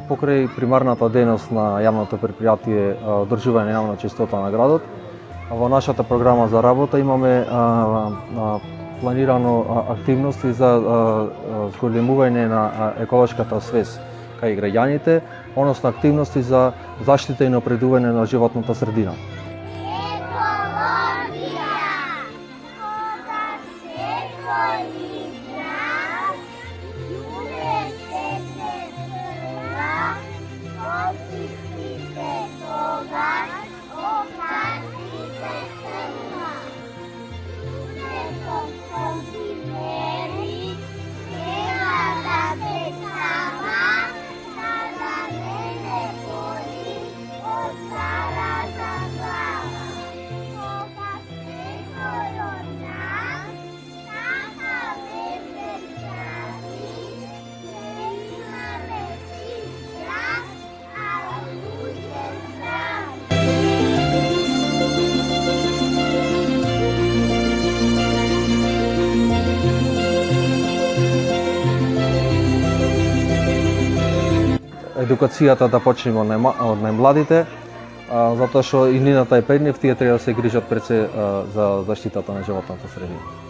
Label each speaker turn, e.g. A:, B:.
A: Покрај примарната дејност на јавното предпријатие одржување на јавна чистота на градот, во нашата програма за работа имаме планирано активности за зголемување на еколошката свест кај граѓаните, односно активности за заштита и напредување на животната средина. Едукацијата да почнеме од најмладите, затоа што и нината е пред нив, тие треба да се грижат пред се за заштитата на животната средина.